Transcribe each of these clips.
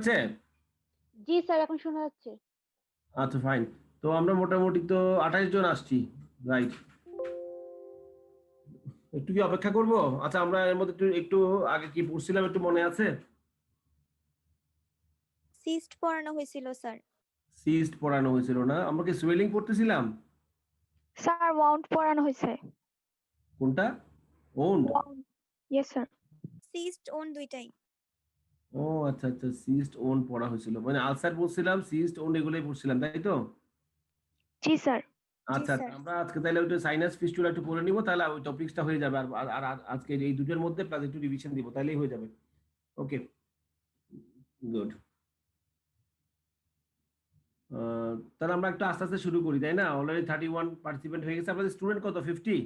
যাচ্ছে? জি স্যার, এখন শোনা যাচ্ছে। আচ্ছা ফাইন। তো আমরা মোটামুটি তো 28 জন আসছি, রাইট? একটু কি অপেক্ষা করব? আচ্ছা আমরা এর মধ্যে একটু একটু আগে কি পড়ছিলাম একটু মনে আছে? সিস্ট পড়ানো হয়েছিল স্যার। সিস্ট পড়ানো হয়েছিল না? আমরা কি সুয়েলিং পড়তেছিলাম? স্যার ওয়াউন্ড পড়ানো হয়েছে। কোনটা? Wound? Wound, yes sir. Cyst ওন দুইটাই। ও আচ্ছা আচ্ছা, সিস্ট ওন্ড পড়া হয়েছিল, মানে আলসার পড়ছিলাম, সিস্ট ওন্ড এগুলোই পড়ছিলাম, তাই তো? জি স্যার। আচ্ছা স্যার। আমরা আজকে তাহলে ওই সাইনাস ফিস্টুলা একটু পড়ে নিব, তাহলে ওই টপিকসটা হয়ে যাবে। আর আজকে এই দুটোর মধ্যে প্লাস একটু রিভিশন দিব, তাহলেই হয়ে যাবে। ওকে, গুড। তাহলে আমরা একটু আস্তে আস্তে শুরু করি, তাই না? অলরেডি 31 পার্টিসিপেন্ট হয়ে গেছে। আপনাদের স্টুডেন্ট কত? 50?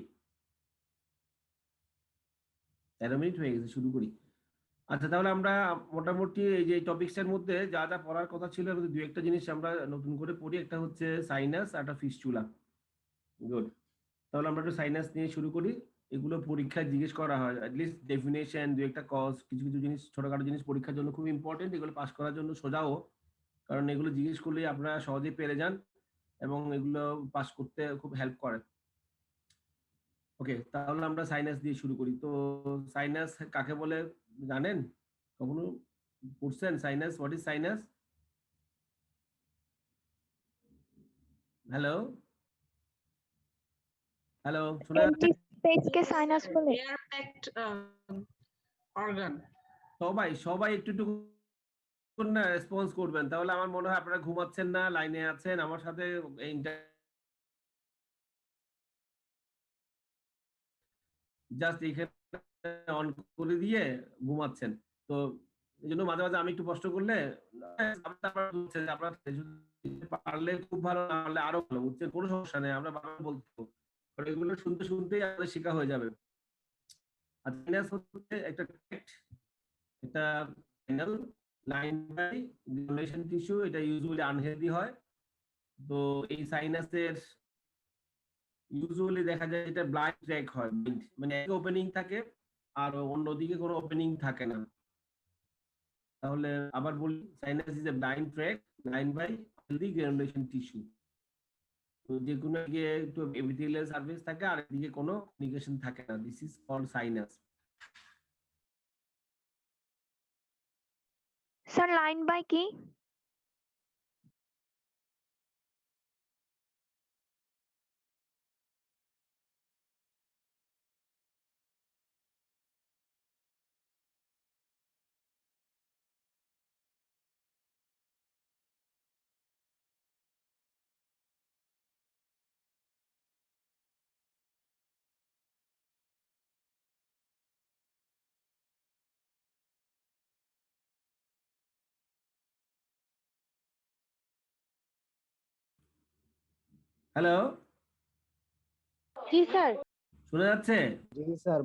13 মিনিট হয়ে গেছে, শুরু করি। আচ্ছা তাহলে আমরা মোটামুটি এই যে টপিকসটার মধ্যে যা যা পড়ার কথা ছিল এর মধ্যে দুই একটা জিনিস আমরা নতুন করে পড়ি। একটা হচ্ছে সাইনাস আর একটা ফিস্টুলা। গুড। তাহলে আমরা একটু সাইনাস নিয়ে শুরু করি। এগুলো পরীক্ষায় জিজ্ঞেস করা হয়, অ্যাটলিস্ট ডেফিনেশন, দুই একটা কজ, কিছু কিছু জিনিস, ছোটখাটো জিনিস পরীক্ষার জন্য খুব ইম্পর্টেন্ট। এগুলো পাস করার জন্য সোজাও, কারণ এগুলো জিজ্ঞেস করলে আপনারা সহজেই পেরে যান এবং এগুলো পাস করতে খুব হেল্প করে। ওকে, তাহলে আমরা সাইনাস দিয়ে শুরু করি। তো সাইনাস কাকে বলে জানেন? কখনো পড়ছেন sinus? What is sinus? Hello hello, শোনা যাচ্ছে? এমটি স্পেসকে সাইনাস বলে। Air packed organ. সবাই সবাই একটু একটু না রেসপন্স করবেন, তাহলে আমার মনে হয় আপনারা ঘুমাচ্ছেন না, লাইনে আছেন আমার সাথে। জাস্ট এখানে অন করে দিয়ে ঘুমাচ্ছেন। তো এই জন্য মাঝে মাঝে আমি একটু কষ্ট করলে আপনারা পারলে খুব ভালো, না পারলে আরো ভালো, বুঝছেন? কোনো সমস্যা নেই, আমরা বারবার বলবো, এগুলো শুনতে শুনতেই আমাদের শেখা হয়ে যাবে। আর সাইনাস হচ্ছে একটা ট্র্যাক্ট, এটা final line by relation tissue, এটা ইউজুয়ালি আনহেলদি হয়। তো এই সাইনাসের ইউজুয়ালি দেখা যায় এটা ব্লাইন্ড ট্র্যাক হয়, মানে এক ওপেনিং থাকে আর অন্যদিকে কোনো ওপেনিং থাকে না। তাহলে আবার বলি, sinus is a blind track line by healthy granulation tissue. তো যে কোনো দিকে একটু এপিথেলিয়াল সারফেস থাকে আর এদিকে কোনো কমিউনিকেশন থাকে না, this is called sinus. Sir line by কি? হ্যালো, জি স্যার। শোনা যাচ্ছে? জি স্যার।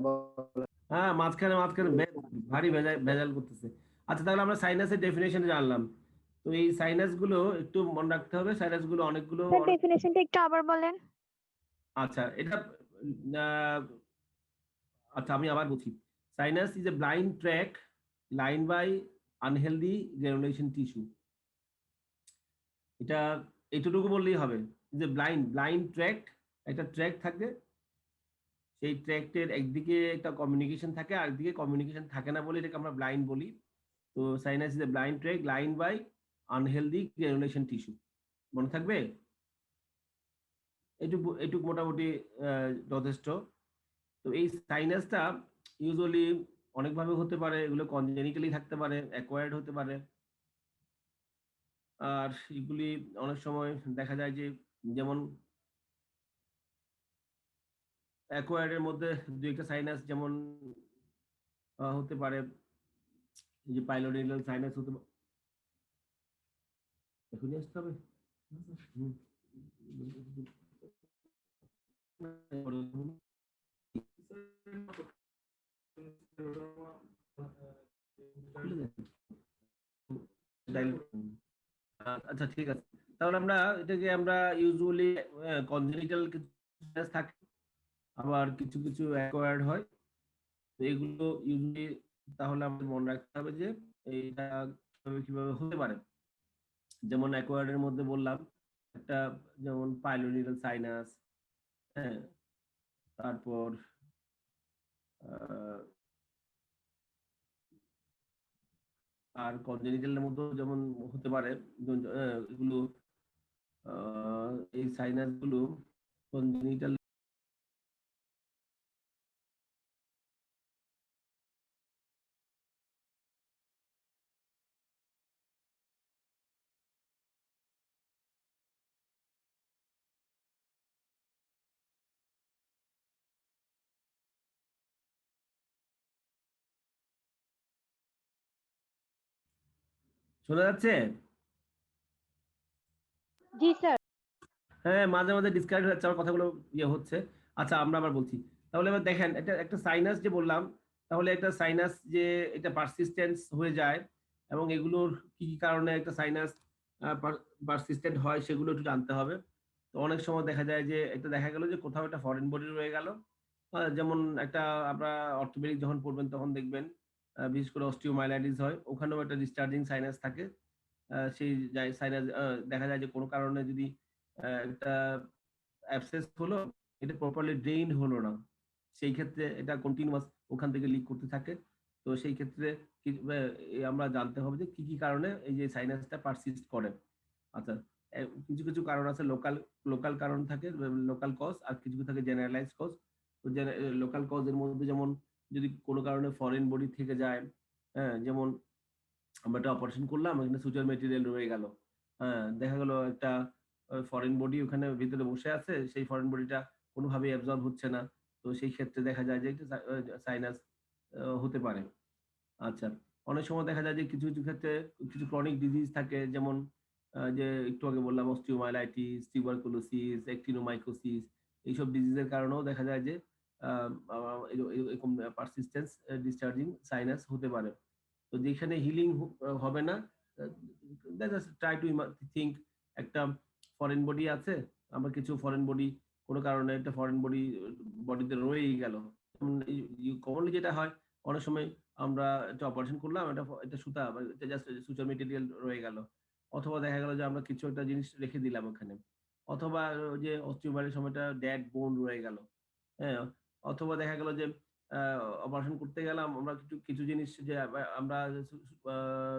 হ্যাঁ, মাঝখানে মাঝখানে ভারী ভেজাল ভেজাল করতেছে। আচ্ছা তাহলে আমরা সাইনাসের ডেফিনেশন জানলাম। তো এই সাইনাস গুলো একটু মনে রাখতে হবে, সাইনাস গুলো অনেকগুলো স্যার ডেফিনেশনটা একটু আবার বলেন। আচ্ছা এটা আচ্ছা আমি আবার বলছি, sinus is a blind track line by unhealthy granulation tissue. এটা এতটুকু বললেই হবে যে ব্লাইন্ড ব্লাইন্ড ট্র্যাক, একটা ট্র্যাক থাকে, সেই ট্র্যাক্টের একদিকে একটা কমিউনিকেশন থাকে আর একদিকে কমিউনিকেশন থাকে না বলে এটাকে আমরা ব্লাইন্ড বলি। তো sinus is a blind track line by unhealthy granulation tissue, মনে থাকবে? এটুকু এটুকু মোটামুটি যথেষ্ট। তো এই সাইনাসটা ইউজুয়ালি অনেকভাবে হতে পারে, এগুলো কনজেনিটালি থাকতে পারে, অ্যাকোয়ার্ড হতে পারে, আর এগুলি অনেক সময় দেখা যায় যে যেমন অ্যাকোয়ার্ডের মধ্যে দুই একটা সাইনাস যেমন হতে পারে, এই যে পাইলোনেডাল সাইনাস হতে পারে। এখনই আসতে হবে? হুম। আচ্ছা ঠিক আছে, তাহলে আমরা এটাকে আমরা ইউজুয়ালি কনজেনিটাল কিছু থাকে, আবার কিছু কিছু অ্যাকোয়ার্ড হয়। তো এগুলো ইউজুয়ালি তাহলে আমাদের মনে রাখতে হবে যে এইটা কিভাবে কিভাবে হতে পারে। যেমন অ্যাকোয়ার্ডের মধ্যে বললাম একটা, যেমন পাইলোনিয়াল সাইনাস, হ্যাঁ, তারপর আহ, আর কনজেনিটালের মধ্যে যেমন হতে পারে, এগুলো এই সাইনাস গুলো কনজেনিটাল। শোনা যাচ্ছে? জি স্যার। হ্যাঁ, মাঝে মাঝে ডিসকানেক্ট হচ্ছে, আমার কথাগুলো ইয়ে হচ্ছে। আচ্ছা, আমরা আবার বলছি। তাহলে এবার দেখেন, একটা একটা সাইনাস যে বললাম, তাহলে একটা সাইনাস যে এটা পারসিস্টেন্স হয়ে যায়, এবং এগুলোর কি কি কারণে একটা সাইনাস পারসিস্টেন্ট হয় সেগুলো একটু জানতে হবে। তো অনেক সময় দেখা যায় যে এটা দেখা গেল যে কোথাও একটা ফরেন বডি রয়ে গেল, যেমন একটা, আমরা অর্থোপেডিক যখন পড়বেন তখন দেখবেন বিশেষ করে অস্টিওমাইলাইটিস হয়, ওখানেও একটা ডিসচার্জিং সাইনাস থাকে। সেই সাইনাস দেখা যায় যে কোনো কারণে যদি একটা অ্যাবসেস হলো, এটা প্রপারলি ড্রেইন হলো না, সেই ক্ষেত্রে এটা কন্টিনিউয়াস ওখান থেকে লিক করতে থাকে। তো সেই ক্ষেত্রে আমরা জানতে হবে যে কি কি কারণে এই যে সাইনাসটা পারসিস্ট করে। আচ্ছা, কিছু কিছু কারণ আছে, লোকাল লোকাল কারণ থাকে, লোকাল কজ, আর কিছু কিছু থাকে জেনারেলাইজ কজ। তো লোকাল কজ এর মধ্যে যেমন যদি কোনো কারণে ফরেন বডি থেকে যায়, হ্যাঁ, যেমন আমরা একটা অপারেশন করলাম, এখানে সুচার মেটেরিয়াল রয়ে গেল, হ্যাঁ, দেখা গেল একটা ফরেন বডি ওখানে ভিতরে বসে আছে, সেই ফরেন বডিটা কোনোভাবেই অ্যাবজর্ব হচ্ছে না। তো সেই ক্ষেত্রে দেখা যায় যে একটা সাইনাস হতে পারে। আচ্ছা, অনেক সময় দেখা যায় যে কিছু কিছু ক্ষেত্রে কিছু ক্রনিক ডিজিজ থাকে, যেমন যে একটু আগে বললাম অস্টিওমাইলাইটিস, টিউবারকুলোসিস, অ্যাক্টিনোমাইকোসিস, এইসব ডিজিজের কারণেও দেখা যায় যে এরকম পারসিস্টেন্স ডিসচার্জিং সাইনাস হতে পারে। তো যেখানে হিলিং হবে না, ট্রাই টু থিঙ্ক একটা ফরেন বডি আছে, আমার কিছু ফরেন বডি কোনো কারণে একটা ফরেন বডিতে রয়েই গেল। কমনলি যেটা হয়, অনেক সময় আমরা একটা অপারেশন করলাম, এটা সুতা বা এটা জাস্ট সুচার মেটেরিয়াল রয়ে গেল, অথবা দেখা গেল যে আমরা কিছু একটা জিনিস রেখে দিলাম ওখানে, অথবা ওই যে অস্টিওমারের সময়টা ড্যাড বোন রয়ে গেল, হ্যাঁ, অথবা দেখা গেল যে অপারেশন করতে গেলাম আমরা কিছু কিছু জিনিস যে আমরা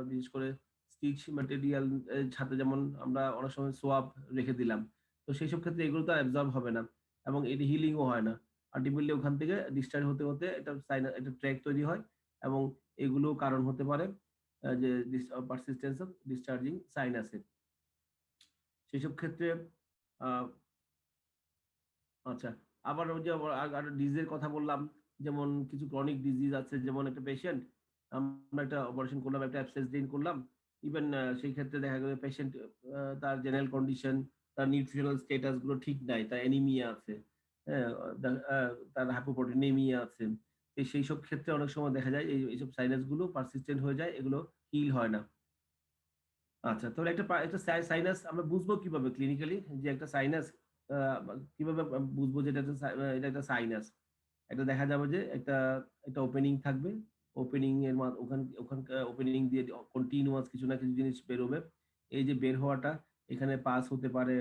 বিশেষ করে স্টিচ ম্যাটেরিয়াল সাথে, যেমন আমরা অনেক সময় সোয়াব রেখে দিলাম, তো সেই সব ক্ষেত্রে এগুলো তো অ্যাবজর্ব হবে না, এবং এটি হিলিংও হয় না। আলটিমেটলি ওখান থেকে ডিসচার্জ হতে হতে এটা একটা ট্র্যাক তৈরি হয়, এবং এগুলো কারণ হতে পারে যে পারসিস্টেন্স অফ ডিসচার্জিং সাইনাসের। সেসব ক্ষেত্রে আহ, আচ্ছা, আবার ওই যে আর ডিজিজের কথা বললাম, যেমন কিছু ক্রনিক ডিজিজ আছে, যেমন একটা পেশেন্ট, আমরা একটা অপারেশন করলাম, একটা অ্যাবসেস ড্রেন করলাম, ইভেন সেই ক্ষেত্রে দেখা গেল পেশেন্ট তার জেনারেল কন্ডিশন, তার নিউট্রিশনাল স্ট্যাটাস গুলো ঠিক নাই, তার অ্যানিমিয়া আছে, হ্যাঁ, তার হাইপোপ্রোটিনেমিয়া আছে। সেই সব ক্ষেত্রে অনেক সময় দেখা যায় এইসব সাইনাস গুলো পারসিস্টেন্ট হয়ে যায়, এগুলো হিল হয় না। আচ্ছা, তাহলে একটা একটা সাইনাস আমরা বুঝবো কিভাবে ক্লিনিক্যালি, যে একটা সাইনাস কিভাবে বুঝবো যে এটা একটা সাইনাস? একটা দেখা যাবে যে একটা ওপেনিং থাকবে, ওপেনিং এর ওখানকার ওপেনিং দিয়ে কন্টিনিউয়াস কিছু না কিছু জিনিস বেরোবে। এই যে বের হওয়াটা, এখানে পাস হতে পারে,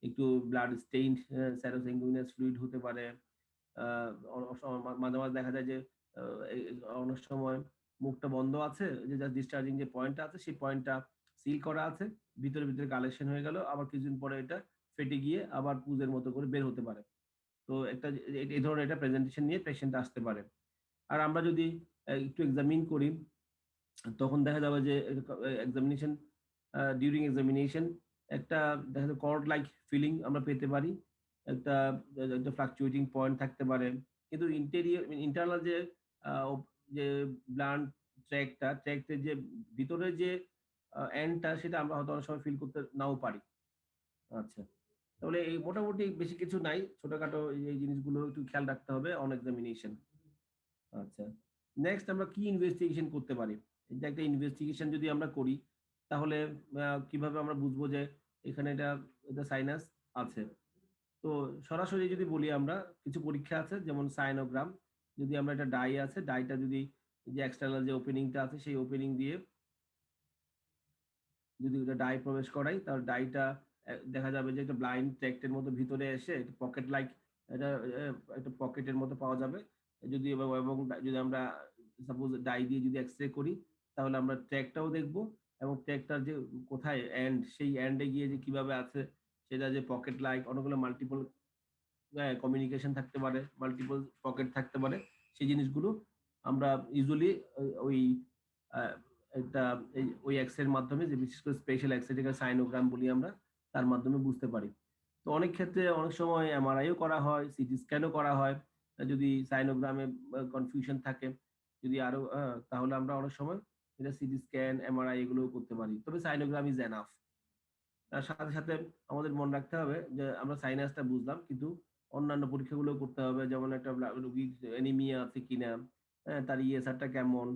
একটু ব্লাড স্টেইনড স্যারোসেঙ্গুইনাস ফ্লুইড হতে পারে। মাঝে মাঝে দেখা যায় যে অনেক সময় মুখটা বন্ধ আছে, যে জাস্ট ডিসচার্জিং যে পয়েন্টটা আছে সেই পয়েন্টটা সিল করা আছে, ভিতরে ভিতরে কালেকশন হয়ে গেল, আবার কিছুদিন পরে এটা ফেটে গিয়ে আবার পুজের মতো করে বের হতে পারে। তো একটা এই ধরনের একটা প্রেজেন্টেশন নিয়ে পেশেন্ট আসতে পারে। আর আমরা যদি একটু এক্সামিন করি, তখন দেখা যাবে যে এক্সামিনেশন, ডিউরিং এক্সামিনেশন একটা দেখা যায় কর্ড লাইক ফিলিং আমরা পেতে পারি, একটা একটা ফ্লাকচুয়েটিং পয়েন্ট থাকতে পারে। কিন্তু ইন্টারনাল যে যে ব্লাড ট্র্যাক্টের যে ভিতরে যে এন্ডটা, সেটা আমরা হয়তো অনেক সময় ফিল করতে নাও পারি। আচ্ছা, তাহলে এই মোটামুটি বেশি কিছু নাই, ছোটখাটো এই জিনিসগুলো একটু খেয়াল রাখতে হবে অন এক্সামিনেশন। আচ্ছা, নেক্সট আমরা কি ইনভেস্টিগেশন করতে পারি? এই যে একটা ইনভেস্টিগেশন যদি আমরা করি, তাহলে কিভাবে আমরা বুঝবো যে এখানে এটা এটা সাইনাস আছে? তো সরাসরি যদি বলি, আমরা কিছু পরীক্ষা আছে, যেমন সাইনোগ্রাম। যদি আমরা একটা ডাই আছে, ডাইটা যদি যে এক্সটার্নাল যে ওপেনিংটা আছে সেই ওপেনিং দিয়ে যদি ওটা ডাই প্রবেশ করাই তাহলে ডাইটা দেখা যাবে যে একটা ব্লাইন্ড ট্র্যাক্টের মতো ভিতরে এসে পকেট লাইক এটা একটা পকেটের মতো পাওয়া যাবে। যদি এবং যদি আমরা সাপোজ ডাই দিয়ে যদি এক্সরে করি তাহলে আমরা ট্র্যাকটাও দেখবো এবং ট্র্যাকটার যে কোথায় এন্ড সেই এন্ডে গিয়ে যে কিভাবে আছে সেটা যে পকেট লাইক অনেকগুলো মাল্টিপল কমিউনিকেশন থাকতে পারে, মাল্টিপল পকেট থাকতে পারে, সেই জিনিসগুলো আমরা ইউজুয়ালি ওই আহ, একটা ওই এক্সের মাধ্যমে, যে বিশেষ করে স্পেশাল এক্সরে যেটা সাইনোগ্রাম বলি আমরা, তার মাধ্যমে বুঝতে পারি। তো অনেক ক্ষেত্রে অনেক সময় এমআরআইও করা হয়, সিটি স্ক্যানও করা হয়। যদি সাইনোগ্রামে কনফিউশন থাকে, যদি আরো তাহলে আমরা অনেক সময় এটা সিটি স্ক্যান এমআরআই এগুলোও করতে পারি, তবে সাইনোগ্রাম ইজ এনাফ। তার সাথে সাথে আমাদের মনে রাখতে হবে যে আমরা সাইনাসটা বুঝলাম, কিন্তু অন্যান্য পরীক্ষাগুলো করতে হবে, যেমন একটা রোগীর অ্যানিমিয়া আছে কিনা, তার ইএসআরটা কেমন,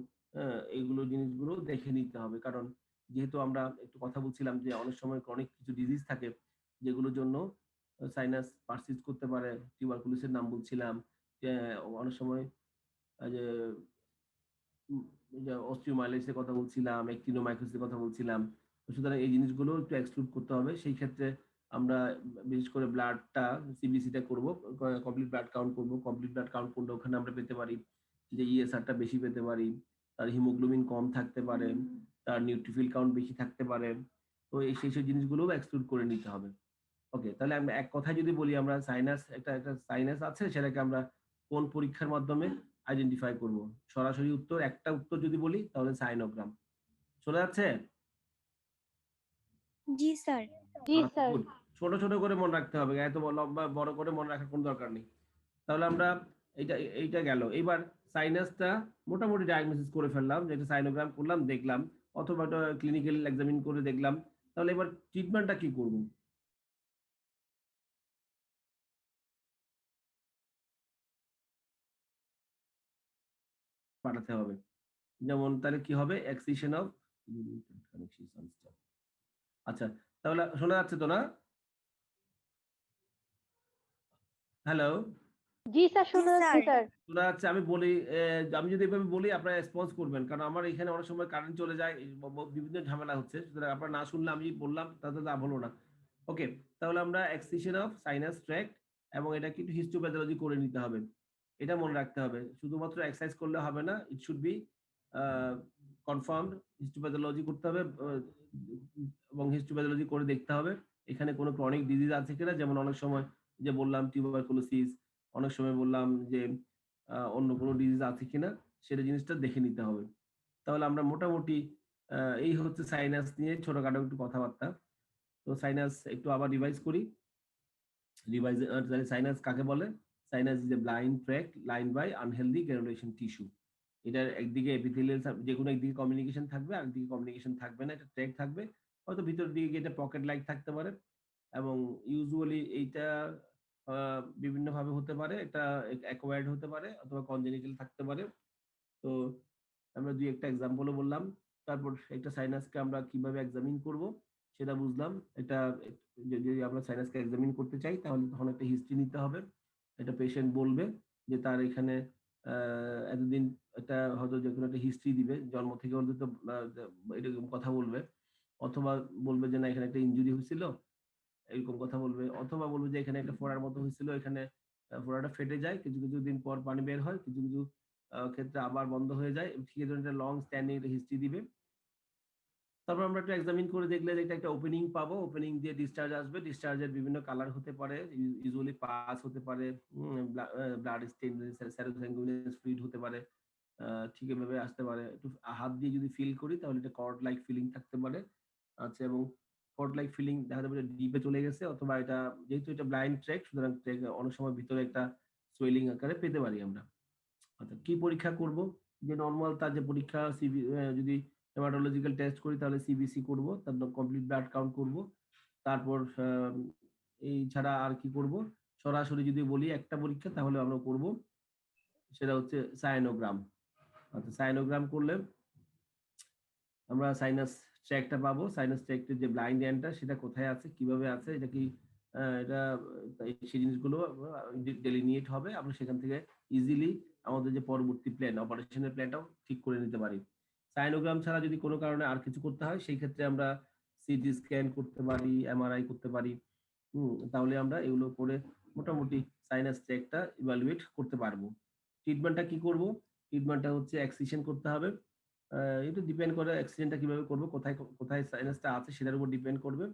এইগুলো জিনিসগুলো দেখে নিতে হবে। কারণ যেহেতু আমরা একটু কথা বলছিলাম যে অনেক সময় অনেক কিছু ডিজিজ থাকে যেগুলোর জন্য সাইনাস পারসিস্ট করতে পারে। টিউবারকুলোসিসের নাম বলছিলাম, যে অনেক সময় যে অস্টিওমাইলাইটিসের কথা বলছিলাম, অ্যাক্টিনোমাইকোসিসের কথা বলছিলাম। তো সুতরাং এই জিনিসগুলো একটু এক্সক্লুড করতে হবে। সেই ক্ষেত্রে আমরা বিশেষ করে ব্লাডটা সিবিসিটা করব, কমপ্লিট ব্লাড কাউন্ট করব। কমপ্লিট ব্লাড কাউন্ট করলে ওখানে আমরা পেতে পারি যে ইএসআরটা বেশি পেতে পারি, তার হিমোগ্লোবিন কম থাকতে পারে, তার নিউট্রিফিল কাউন্ট বেশি থাকতে পারে। তো এই সেই সব জিনিসগুলো এক্সক্লুড করে নিতে হবে। ওকে, তাহলে আমরা এক কথায় যদি বলি, আমরা সাইনাস একটা একটা সাইনাস আছে, সেটাকে আমরা কোন পরীক্ষার মাধ্যমে আইডেন্টিফাই করব? সরাসরি উত্তর, একটা উত্তর যদি বলি তাহলে সাইনোগ্রাম। শোনা যাচ্ছে? জি স্যার। জি স্যার। গুড। ছোট ছোট করে মনে রাখতে হবে, এত লম্বা বড় করে মনে রাখার কোনো দরকার নেই। তাহলে আমরা এইটা এইটা গেল। এবার সাইনাসটা মোটামুটি ডায়াগনোসিস করে ফেললাম, যেটা সাইনোগ্রাম করলাম, দেখলাম, অথবা একটা ক্লিনিক্যাল এক্সামিন করে দেখলাম। তাহলে এবার ট্রিটমেন্টটা কি করব? পাঠাতে হবে। যেমন তাহলে কি হবে? এক্সিশন অফ আচ্ছা, তাহলে শোনা যাচ্ছে তো না? হ্যালো, জি স্যার, শোনা জি, যাচ্ছে স্যার। স্যার। শোনা যাচ্ছে? আমি বলি, আমি যদি এভাবে বলি আপনারা রেসপন্স করবেন, কারণ আমার এখানে অনেক সময় কারেন্ট চলে যায়, বিভিন্ন ঝামেলা হচ্ছে। সুতরাং আপনারা না শুনলে আমি বললাম তাতে লাভ হলো না। ওকে, তাহলে আমরা এক্সিশন অফ সাইনাস ট্র্যাক্ট এবং এটা কিন্তু হিস্টোপ্যাথোলজি করে নিতে হবে। এটা মনে রাখতে হবে, শুধুমাত্র এক্সারসাইজ করলে হবে না, ইট শুড বি কনফার্মড। হিস্টোপ্যাথোলজি করতে হবে এবং হিস্টোপ্যাথোলজি করে দেখতে হবে এখানে কোনো ক্রনিক ডিজিজ আছে কিনা। যেমন অনেক সময় যে বললাম টিউবারকুলোসিস, অনেক সময় বললাম যে অন্য কোনো ডিজিজ আছে কিনা, সেটা জিনিসটা দেখে নিতে হবে। তাহলে আমরা মোটামুটি এই হচ্ছে সাইনাস নিয়ে ছোটখাটো একটু কথাবার্তা। তো সাইনাস একটু আবার রিভাইজ করি। রিভাইজ সাইনাস কাকে বলে? Sinus is a blind track line by unhealthy granulation tissue. এটার একদিকে এপিথেলিয়াল, যে কোনো একদিকে কমিউনিকেশন থাকবে, আরেকদিকে কমিউনিকেশন থাকবে না, এটা ট্র্যাক থাকবে। হয়তো ভিতরের দিকে গিয়ে এটা পকেট লাইক থাকতে পারে। এবং ইউজুয়ালি এইটা বিভিন্ন ভাবে হতে পারে, এটা অ্যাকোয়ার্ড হতে পারে অথবা কনজেনিটাল থাকতে পারে। তো আমরা দুই একটা এক্সাম্পলও বললাম। তারপর একটা সাইনাসকে আমরা কিভাবে এক্সামিন করব সেটা বুঝলাম। এটা যদি আমরা সাইনাসকে এক্সামিন করতে চাই তাহলে তখন একটা হিস্ট্রি নিতে হবে। একটা পেশেন্ট বলবে যে তার এখানে এতদিন, একটা হয়তো যে কোনো একটা হিস্ট্রি দিবে, জন্ম থেকে অন্তত এরকম কথা বলবে, অথবা বলবে যে না এখানে একটা ইনজুরি হয়েছিল, এরকম কথা বলবে, অথবা বলবে যে এখানে একটা ফোড়ার মতো হয়েছিল, এখানে ফোড়াটা ফেটে যায়, কিছু কিছু দিন পর পানি বের হয়, কিছু কিছু ক্ষেত্রে আবার বন্ধ হয়ে যায়, ঠিক এই ধরনের লং স্ট্যান্ডিং হিস্ট্রি দিবে। তারপর আমরা একটু এক্সামিন করে দেখলে যে একটা ওপেনিং পাবো, ওপেনিং দিয়ে ডিসচার্জ আসবে। ডিসচার্জের বিভিন্ন কালার হতে পারে, ইউজুয়ালি পাস হতে পারে, ব্লাড স্টেইন স্যারোসাঙ্গুইনাস ফ্লুইড হতে পারে, ঠিক এভাবে আসতে পারে। একটু হাত দিয়ে যদি ফিল করি তাহলে এটা কর্ড লাইক ফিলিং থাকতে পারে। আচ্ছা, এবং কর্ড লাইক ফিলিং দেখা যাবে ডিপে চলে গেছে, অথবা এটা যেহেতু এটা ব্লাইন্ড ট্র্যাক, সুতরাং অনেক সময় ভিতরে একটা সোয়েলিং আকারে পেতে পারি আমরা। আচ্ছা, কি পরীক্ষা করব? যে নরমাল তার যে পরীক্ষা, যদি হেমাটোলজিক্যাল টেস্ট করি তাহলে সিবিসি করব, তারপর কমপ্লিট ব্লাড কাউন্ট করব। তারপর এই ছাড়া আর কি করব? সরাসরি যদি বলি একটা পরীক্ষা তাহলে আমরা করব, সেটা হচ্ছে সায়ানোগ্রাম। আচ্ছা, সায়ানোগ্রাম করলে আমরা সাইনাস ট্র্যাকটা পাবো। সাইনাস ট্র্যাক্টের যে ব্লাইন্ড এন্ডটা সেটা কোথায় আছে, কিভাবে আছে, এটা কি এটা সেই জিনিসগুলো ডেলিনিয়েট হবে। আমরা সেখান থেকে ইজিলি আমাদের যে পরবর্তী প্ল্যান, অপারেশনের প্ল্যানটাও ঠিক করে নিতে পারি। সাইনোগ্রাম ছাড়া যদি কোনো কারণে আর কিছু করতে হয়, সেই ক্ষেত্রে আমরা সিটি স্ক্যান করতে পারি, এমআরআই করতে পারি। তাহলে আমরা এগুলো করে মোটামুটি সাইনাস ট্র্যাকটা ইভালুয়েট করতে পারবো। ট্রিটমেন্টটা কি করব? ট্রিটমেন্টটা হচ্ছে এক্সিশন করতে হবে। এটা ডিপেন্ড করে এক্সিশনটা কিভাবে করব, কোথায় কোথায় সাইনাসটা আছে সেটার উপর ডিপেন্ড করবে।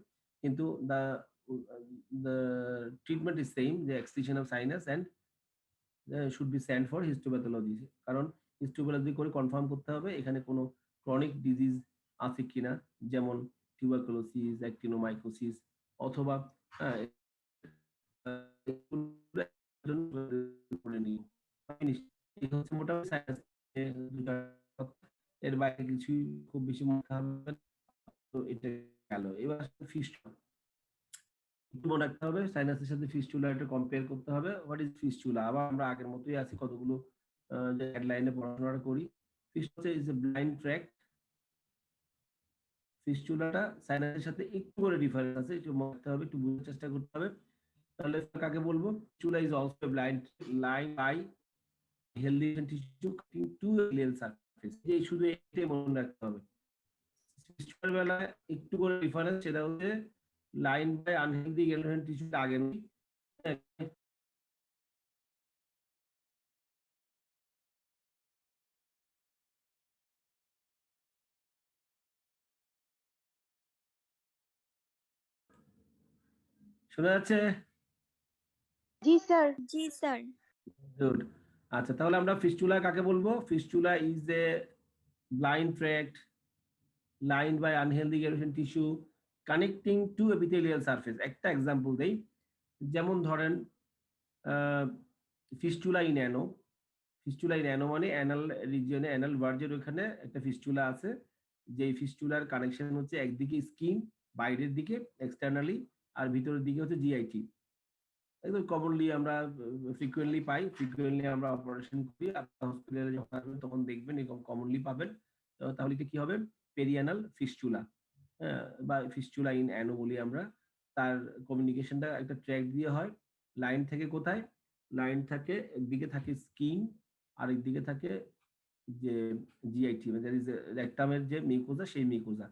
কিন্তু the treatment is same, the excision of sinus and should be sent for histopathology, কারণ হিস্টোপ্যাথোলজি করে কনফার্ম করতে হবে এখানে কোনো ক্রনিক ডিজিজ আছে কিনা, যেমন টিউবারকুলোসিস, অ্যাক্টিনোমাইকোসিস অথবা মোটামুটি সাইনাস এর বাইরে কিছুই খুব বেশি মনে হবে না। তো এটা গেল। এবার ফিস্টুলা একটু মনে রাখতে হবে, সাইনাসের সাথে ফিস্টুলা এটা কম্পেয়ার করতে হবে। What is fistula? আবার আমরা আগের মতোই আছি, কতগুলো গাইডলাইনে পড়াশোনা করি। Fistula is a blind track. ফিস্টুলাটা সাইনাসের সাথে একটু করে ডিফারেন্স আছে, একটু মনে রাখতে হবে, একটু বোঝার চেষ্টা করতে হবে। তাহলে কাকে বলবো? Fistula is also a blind line by healthy tissue cutting to ileal surface. এই শুধু এটাই মনে রাখতে হবে। ফিস্টুলার বেলায় একটু করে ডিফারেন্স, সেটা হচ্ছে লাইন বাই আনহেলদি গেলভেন টিস্যু আগে নেই। শোনা যাচ্ছে? জি স্যার। জি স্যার। গুড। আচ্ছা, তাহলে আমরা ফিস্টুলা কাকে বলবো? Fistula is a blind tract lined by unhealthy granulation tissue connecting to epithelial surface. একটা এক্সাম্পল দেই, যেমন ধরেন ফিস্টুলা ইন অ্যানো। ফিস্টুলা ইন অ্যানো মানে অ্যানাল রিজিয়নে, অ্যানাল ভার্জের ওখানে একটা ফিস্টুলা আছে, যেই ফিস্টুলার কানেকশন হচ্ছে একদিকে স্কিন বাইরের দিকে এক্সটার্নালি, আর ভিতরের দিকে হচ্ছে জিআইটি। একদম কমনলি আমরা ফ্রিকুয়েন্টলি পাই, ফ্রিকুয়েন্টলি আমরা অপারেশন করি। আপনার হসপিটালে যখন আসবেন তখন দেখবেন এরকম কমনলি পাবেন। তাহলে এটা কি হবে? পেরিয়ানাল ফিস্টুলা, বা ফিস্টুলা ইন অ্যানো বলি আমরা। তার কমিউনিকেশনটা একটা ট্র্যাক দিয়ে হয়। লাইন থেকে কোথায়? লাইন থাকে একদিকে থাকে স্কিন, আর একদিকে থাকে যে জিআইটি, মানে দ্যাট ইজ রেকটামের যে মিউকোজা, সেই মিউকোজা।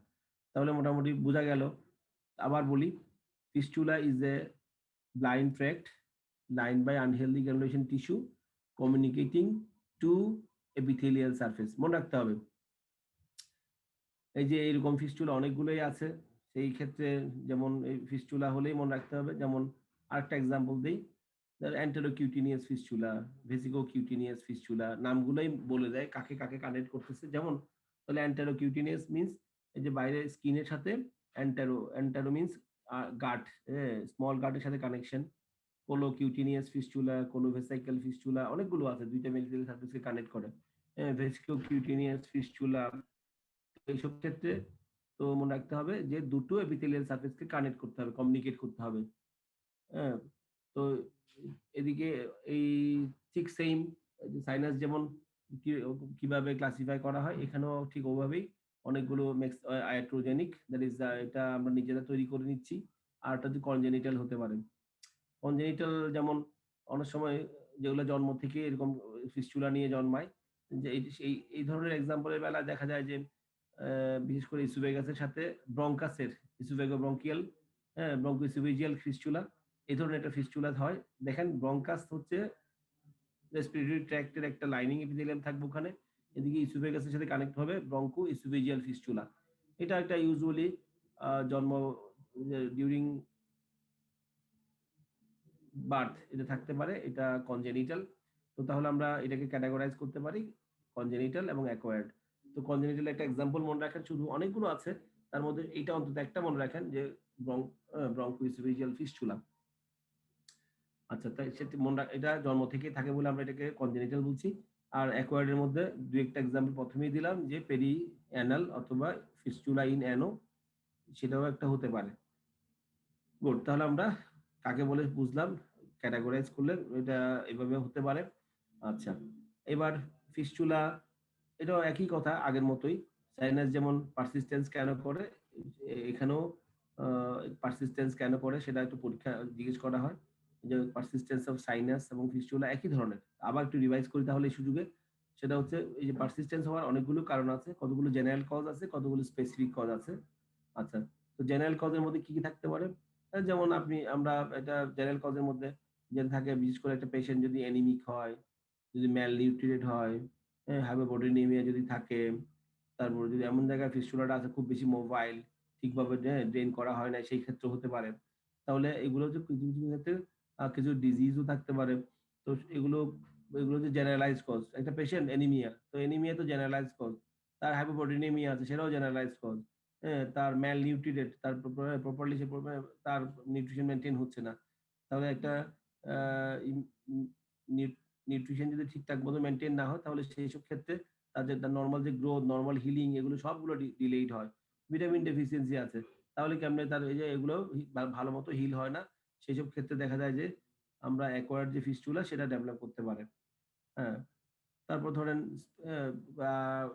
তাহলে মোটামুটি বোঝা গেল। আবার বলি, fistula is A blind tract lined by unhealthy granulation tissue communicating to epithelial surface. মনে রাখতে হবে। এই যে এরকম ফিস্টুলা অনেকগুলোই আছে, সেই ক্ষেত্রে যেমন এই ফিস্টুলা হলেই মনে রাখতে হবে। যেমন আরেকটা এক্সাম্পল দেই, অ্যান্টেরোকিউটিনিয়াস ফিস্টুলা, ভেসিকোকিউটিনিয়াস ফিস্টুলা, নামগুলোই বলে দেয় কাকে কাকে কানেক্ট করতেছে। যেমন তাহলে অ্যান্টেরোকিউটিনিয়াস মিন্স এই যে বাইরে স্কিনের সাথে, অ্যান্টেরো মিন্স গাট, স্মল গাটের সাথে কানেকশন। কোলোকিউটিনিয়াস ফিস্টুলা, কোলোভেসাইকাল ফিস্টুলা, অনেকগুলো আছে, দুইটা মেডিকেল সার্ভিসকে কানেক্ট করে। ভেসিকোকিউটিনিয়াস ফিস্টুলা, এইসব ক্ষেত্রে তো মনে রাখতে হবে যে দুটো এপিথেলিয়াল সারফেসকে কানেক্ট করতে হবে, কমিউনিকেট করতে হবে। হ্যাঁ, তো এদিকে এই ঠিক সেম সাইনাস যেমন কিভাবে ক্লাসিফাই করা হয়, এখানেও ঠিক ওভাবেই অনেকগুলো আয়াট্রোজেনিক, দ্যাট ইজ এটা আমরা নিজেরা তৈরি করে নিচ্ছি। আর এটা যদি কনজেনিটাল হতে পারে। কনজেনিটাল যেমন অনেক সময় যেগুলো জন্ম থেকে এরকম ফিস্টুলা নিয়ে জন্মায়, যে এই ধরনের এক্সাম্পলের বেলা দেখা যায় যে বিশেষ করে ইসোফেগাসের সাথে ব্রঙ্কাসের ইসোফেগো ব্রঙ্কিয়াল, ব্রঙ্কো ইসোফেজিয়াল ফিস্টুলা, এই ধরনের একটা ফিস্টুলা হয়। দেখেন ব্রঙ্কাস হচ্ছে রেসপিরেটরি ট্র্যাক্টের একটা লাইনিং এপিথেলিয়াম থাকবে ওখানে, এদিকে ইসোফেগাসের সাথে কানেক্ট হবে ব্রঙ্কো ইসোফেজিয়াল ফিস্টুলা। এটা একটা ইউজুয়ালি জন্ম ডিউরিং বার্থ এটা থাকতে পারে, এটা কনজেনিটাল। তো তাহলে আমরা এটাকে ক্যাটাগরাইজ করতে পারি কনজেনিটাল এবং অ্যাকোয়ার্ড। তো কনজেনিটাল একটা এক্সাম্পল মনে রাখেন, শুধু অনেকগুলো আছে তার মধ্যে এইটা অন্তত একটা মনে রাখেন, যে ব্রঙ্কোইসোফেজিয়াল ফিস্টুলা। আচ্ছা, তাই সেটা মনে রাখ, এটা জন্ম থেকেই থাকে বলে আমরা এটাকে কনজেনিটাল বলছি। আর অ্যাকোয়ার্ডের মধ্যে দুই একটা এক্সাম্পল প্রথমেই দিলাম, যে পেরি অ্যানাল অথবা ফিস্টুলা ইন অ্যানো, সেটাও একটা হতে পারে। গুড, তাহলে আমরা কাকে বলে বুঝলাম, ক্যাটাগরাইজ করলে এটা এভাবে হতে পারে। আচ্ছা, এবার ফিস্টুলা, এটাও একই কথা আগের মতোই। সাইনাস যেমন পারসিস্টেন্স কেন করে, এখানেও পারসিস্টেন্স কেন করে সেটা একটু পরীক্ষা জিজ্ঞেস করা হয়, যে পারসিস্টেন্স অফ সাইনাস এবং ফিস্টুলা একই ধরনের। আবার একটু রিভাইজ করি তাহলে এই সুযোগে। সেটা হচ্ছে এই যে পারসিস্টেন্স হওয়ার অনেকগুলো কারণ আছে, কতগুলো জেনারেল কজ আছে, কতগুলো স্পেসিফিক কজ আছে। আচ্ছা, তো জেনারেল কজের মধ্যে কি কি থাকতে পারে? যেমন আমরা এটা জেনারেল কজের মধ্যে যেটা থাকে, বিশেষ করে একটা পেশেন্ট যদি অ্যানিমিক হয়, যদি ম্যালনিউট্রিটেড হয়, হাইপোপ্রোটিনেমিয়া যদি থাকে, তারপর যদি এমন জায়গায় ফিস্টুলাটা আছে খুব বেশি মোবাইল, ঠিকভাবে ড্রেন করা হয় না, সেই ক্ষেত্রে হতে পারে। তাহলে এগুলো হচ্ছে কিছু কিছু ক্ষেত্রে কিছু ডিজিজও থাকতে পারে। তো এগুলো হচ্ছে জেনারেলাইজ কজ। একটা পেশেন্ট অ্যানিমিয়া, তো অ্যানিমিয়া তো জেনারেলাইজ কজ। তার হাইপোপ্রোটিনেমিয়া আছে, সেটাও জেনারেলাইজ কজ। হ্যাঁ, তার ম্যালনিউট্রিটেড, তার প্রপারলি সে তার নিউট্রিশন মেইনটেইন হচ্ছে না। তাহলে একটা নিউট্রিশন যদি ঠিকঠাক মতো মেইনটেইন না হয়, তাহলে সেই সব ক্ষেত্রে তাদের নরমাল যে গ্রোথ, নরমাল হিলিং, এগুলো সবগুলো ডিলেইড হয়। ভিটামিন ডেফিসিয়েন্সি আছে, তাহলে কেমনে তার এই যে এগুলো ভালো মতো হিল হয় না। সেই সব ক্ষেত্রে দেখা যায় যে আমরা অ্যাকোয়ার্ড যে ফিস্টুলা সেটা ডেভেলপ করতে পারে। হ্যাঁ, তারপর ধরেন আহ,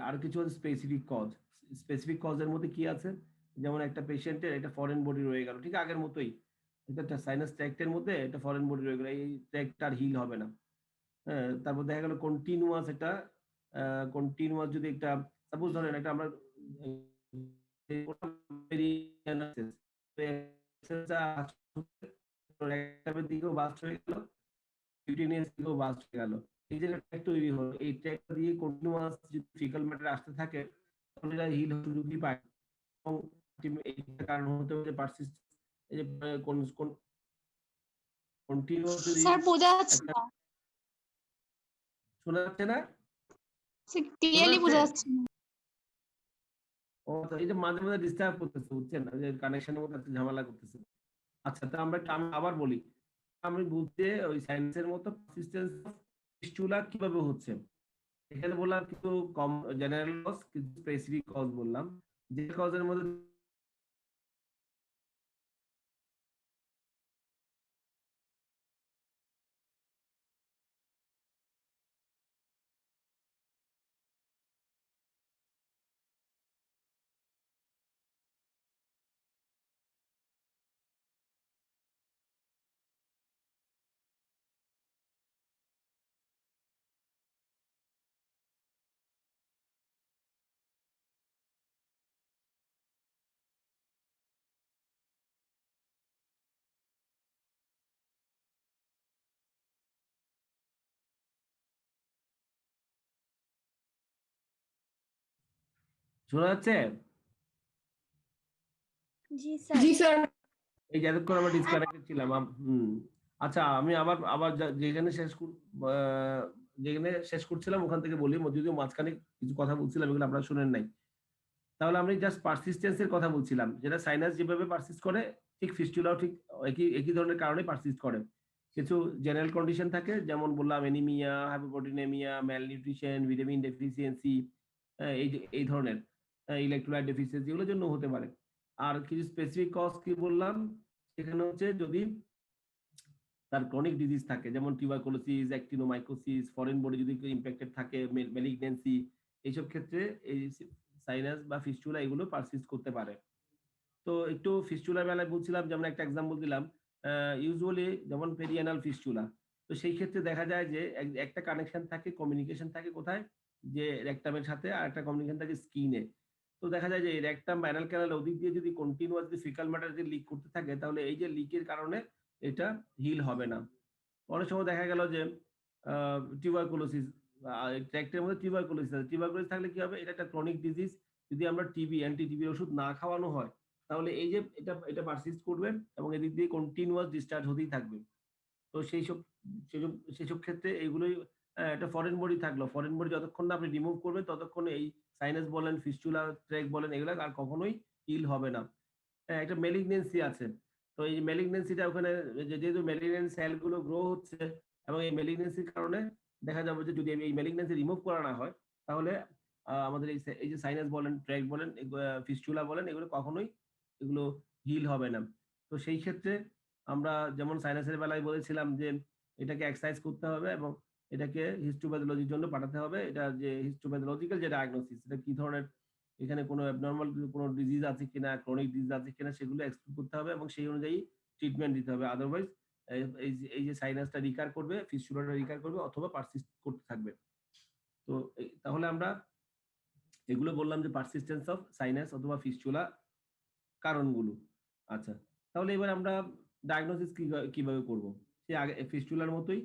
আর কিছু হচ্ছে স্পেসিফিক কজ। স্পেসিফিক কজের মধ্যে কি আছে? যেমন একটা পেশেন্টের একটা ফরেন বডি রয়ে গেল, ঠিক আগের মতোই। একটা সাইনাস ট্র্যাক্টের মধ্যে একটা ফরেন বডি রয়ে গেল, এই ট্র্যাক্টটা আর হিল হবে না। হ্যাঁ, তারপর দেখা গেল কন্টিনিউয়াস যদি একটা, সাপোজ ধরেন একটা আমরা দিকেও বাস্ট হয়ে গেল, কিউটেনিয়াস দিকেও বাস্ট হয়ে গেল। এই যে ট্র্যাক তৈরি হলো, এই ট্র্যাকটা দিয়ে কন্টিনিউয়াস যদি ফিকাল ম্যাটার আসতে থাকে, তাহলে এটা হিল হওয়ার সুযোগই পায়। এবং এইটার কারণ হতে পারে পারসিস্ট, এই যে কন্টিনিউয়াস যদি স্যার বোঝা যাচ্ছে একটা, না, শোনা যাচ্ছে না? ক্লিয়ারলি বোঝা যাচ্ছে না। ও তো এই যে মাঝে মাঝে ডিস্টার্ব করতেছে, বুঝছেন, ওই যে কানেকশনের মধ্যে একটা ঝামেলা করতেছে। আচ্ছা, তো আমি আবার বলি, আমি বুঝতে ওই সায়েন্সের মতো পারসিস্টেন্স অফ ফিস্টুলা কিভাবে হচ্ছে। এখানে বললাম কিছু কম জেনারেল কজ, কিছু স্পেসিফিক কজ বললাম। যে কজের মধ্যে শোনা যাচ্ছে? জি স্যার। জি স্যার। এই যে এতক্ষণ আমরা ডিসকানেক্টেড ছিলাম। আচ্ছা, আমি আবার আবার যেখানে শেষ করছিলাম ওখান থেকে বলি, যদিও মাঝখানে কিছু কথা বলছিলাম, এগুলো আপনারা শুনেন নাই। তাহলে আমি জাস্ট পারসিস্টেন্সের কথা বলছিলাম, যেটা সাইনাস যেভাবে পারসিস্ট করে, ঠিক ফিস্টুলাও ঠিক একই একই ধরনের কারণে পারসিস্ট করে। কিছু জেনারেল কন্ডিশন থাকে, যেমন বললাম anaemia, hypoproteinemia, malnutrition, vitamin deficiency, এই ধরনের ইলেকট্রোলাইট ডেফিসিয়েন্সি, এগুলোর জন্য হতে পারে। আর কিছু স্পেসিফিক কজ কি বললাম, সেখানে হচ্ছে যদি তার ক্রনিক ডিজিজ থাকে, যেমন টিউবারকুলোসিস, অ্যাক্টিনোমাইকোসিস, ফরেন বডি যদি ইমপ্যাক্টেড থাকে, ম্যালিগন্যান্সি, এইসব ক্ষেত্রে এই সাইনাস বা ফিস্টুলা এগুলো পারসিস্ট করতে পারে। তো একটু ফিস্টুলার বেলায় বলছিলাম, যেমন একটা এক্সাম্পল দিলাম, ইউজুয়ালি যেমন পেরিয়ানাল ফিস্টুলা। তো সেই ক্ষেত্রে দেখা যায় যে একটা কানেকশন থাকে, কমিউনিকেশন থাকে কোথায়, যে রেকটামের সাথে, আর একটা কমিউনিকেশন থাকে স্কিনে। তো দেখা যায় যে রেকটাম বা অ্যানাল ক্যানাল ওদিক দিয়ে যদি কন্টিনিউয়াসলি ফিকাল ম্যাটার যে লিক করতে থাকে, তাহলে এই যে লিকের কারণে এটা হিল হবে না। অনেক সময় দেখা গেল যে টিউবারকুলোসিস, ট্র্যাক্টের মধ্যে টিউবারকুলোসিস আছে, টিউবারকুলোসিস থাকলে কি হবে, এটা একটা ক্রনিক ডিজিজ। যদি আমরা অ্যান্টি টিবি ওষুধ না খাওয়ানো হয়, তাহলে এই যে এটা পারসিস্ট করবে এবং এদিক দিয়ে কন্টিনিউয়াস ডিসচার্জ হতেই থাকবে। তো সেইসব ক্ষেত্রে এইগুলোই, একটা ফরেন বডি থাকলো, ফরেন বডি যতক্ষণ না আপনি রিমুভ করবে, ততক্ষণ এই সাইনাস বলেন, ফিস্টুলা, ট্র্যাক বলেন, এগুলো আর কখনোই হিল হবে না। একটা মেলিগনেন্সি আছে, তো এই মেলিগনেন্সিটা ওখানে, যেহেতু মেলিগনেন্ট সেলগুলো গ্রো হচ্ছে, এবং এই মেলিগনেন্সির কারণে দেখা যাবে যে যদি এই মেলিগনেন্সি রিমুভ করা না হয়, তাহলে আমাদের এই যে সাইনাস বলেন, ট্র্যাক বলেন, ফিস্টুলা বলেন, এগুলো কখনোই এগুলো হিল হবে না। তো সেই ক্ষেত্রে আমরা যেমন সাইনাসের বেলায় বলেছিলাম যে এটাকে এক্সারসাইজ করতে হবে এবং এটাকে হিস্টোপ্যাথোলজির জন্য পাঠাতে হবে। এটা যে হিস্টোপ্যাথোলজিক্যাল যে ডায়াগনোসিস, এটা কি ধরনের, এখানে কোনো অ্যাবনরমাল কোনো ডিজিজ আছে কিনা, ক্রনিক ডিজিজ আছে কিনা, সেগুলো এক্সপ্লোর করতে হবে এবং সেই অনুযায়ী ট্রিটমেন্ট দিতে হবে। আদারওয়াইজ এই যে সাইনাসটা রিকার করবে, ফিস্টুলাটা রিকার করবে, অথবা পারসিস্ট করতে থাকবে। তো তাহলে আমরা এগুলো বললাম যে পারসিস্টেন্স অফ সাইনাস অথবা ফিস্চুলা কারণগুলো। আচ্ছা, তাহলে এবার আমরা ডায়াগনোসিস কিভাবে করব? সে আগে ফিস্চুলার মতোই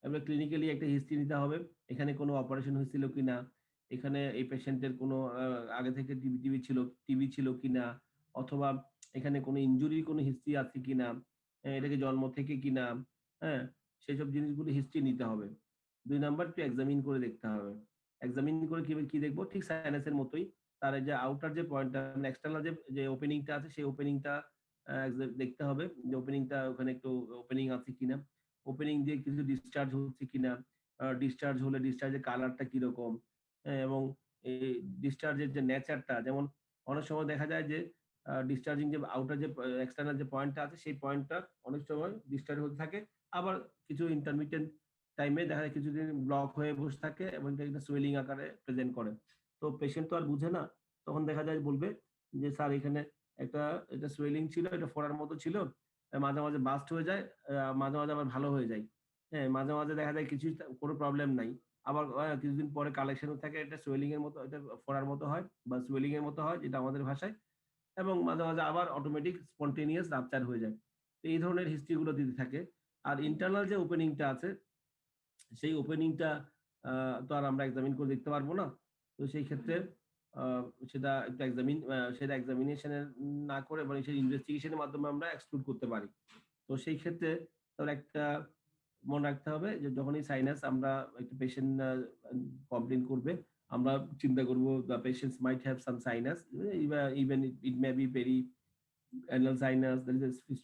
আমরা ক্লিনিক্যালি একটা হিস্ট্রি নিতে হবে। এখানে কোনো অপারেশন হয়েছিল কিনা, এখানে এই পেশেন্টের কোনো আগে থেকে টিবি ছিল কিনা, অথবা এখানে কোনো ইনজুরির কোনো হিস্ট্রি আছে কিনা, এটা কি জন্ম থেকে কিনা, হ্যাঁ? সেসব জিনিসগুলো হিস্ট্রি নিতে হবে। ২ নাম্বার একটু এক্সামিন করে দেখতে হবে। এক্সামিন করে কি দেখবো? ঠিক সাইনাসের মতোই তার এই যে আউটার যে পয়েন্টটা এক্সটার্নাল যে ওপেনিংটা আছে সেই ওপেনিংটা দেখতে হবে যে ওপেনিংটা ওখানে একটু ওপেনিং আছে কিনা, ওপেনিং দিয়ে কিছু ডিসচার্জ হচ্ছে কিনা, ডিসচার্জ হলে ডিসচার্জের কালারটা কিরকম, এবং এই ডিসচার্জের যে নেচারটা, যেমন অনেক সময় দেখা যায় যে ডিসচার্জিং যে আউটার যে এক্সটার্নাল যে পয়েন্টটা আছে সেই পয়েন্টটা অনেক সময় ডিসচার্জ হতে থাকে, আবার কিছু ইন্টারমিটেন্ট টাইমে দেখা যায় কিছুদিন ব্লক হয়ে বসে থাকে এবং এটা একটা সোয়েলিং আকারে প্রেজেন্ট করে। তো পেশেন্ট তো আর বুঝে না, তখন দেখা যায় বলবে যে স্যার এখানে এটা সোয়েলিং ছিল, এটা ফোড়ার মতো ছিল, মাঝে মাঝে বাস্ট হয়ে যায়, মাঝে মাঝে আবার ভালো হয়ে যায়, হ্যাঁ, মাঝে মাঝে দেখা যায় কিছু কোনো প্রবলেম নাই, আবার কিছুদিন পরে কালেকশন থাকে, এটা সোয়েলিং এর মতো, এটা ফোড়ার মতো হয় বা সোয়েলিং এর মতো হয় যেটা আমাদের ভাষায়, এবং মাঝে মাঝে আবার অটোমেটিক স্পন্টেনিয়াস রাপচার হয়ে যায়। তো এই ধরনের হিস্ট্রি গুলো দিতে থাকে। আর ইন্টারনাল যে ওপেনিংটা আছে সেই ওপেনিংটা তো আর আমরা এক্সামিন করে দেখতে পারবো না। তো সেই ক্ষেত্রে সেটা একটু সেটা এক্সামিনেশনের না করে মানে সেই ইনভেস্টিগেশনের মাধ্যমে আমরা এক্সক্লুড করতে পারি। তো সেই ক্ষেত্রে তাহলে একটা মনে রাখতে হবে যে যখনই সাইনাস আমরা একটা পেশেন্ট কমপ্লেইন করবে, আমরা চিন্তা করব the patients might have some sinus, even it may be very anal sinus, that is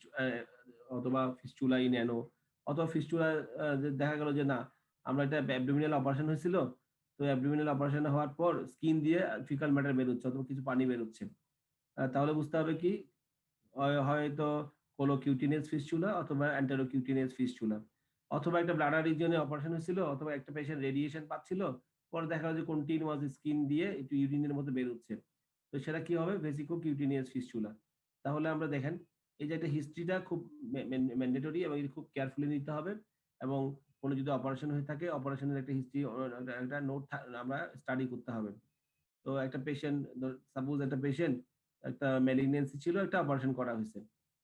অথবা ফিস্চুলা ইন অ্যানো, অথবা ফিস্চুলা দেখা গেল যে না আমরা একটা অ্যাবডোমিনাল অপারেশন হয়েছিল, তো অ্যাবডোমিনাল অপারেশন হওয়ার পর স্কিন দিয়ে ফিকাল ম্যাটার বের হচ্ছে অথবা কিছু পানি বের হচ্ছে, তাহলে বুঝতে হবে কি হয়তো কোলোকিউটিনিয়াস ফিস্চুলা অথবা অ্যান্টেরোকিউটিনিয়াস ফিস্চুলা, অথবা একটা ব্লাডার রিজিয়নে অপারেশন হয়েছিল, অথবা একটা পেশেন্ট রেডিয়েশন পাচ্ছিল, পরে দেখা গেল যে কন্টিনিউয়াস স্কিন দিয়ে একটু ইউরিনের মধ্যে বের হচ্ছে, তো সেটা কি হবে? ভেসিকো কিউটিনিয়াস ফিস্চুলা। তাহলে আমরা দেখেন এই যে একটা হিস্ট্রিটা খুব ম্যান্ডেটরি এবং খুব কেয়ারফুলি নিতে হবে, এবং কোনো যদি অপারেশন হয়ে থাকে অপারেশনের একটা হিস্ট্রি, একটা নোট আমরা স্টাডি করতে হবে। তো একটা পেশেন্ট, সাপোজ একটা পেশেন্ট একটা ম্যালিগন্যান্সি ছিল, একটা অপারেশন করা হয়েছে,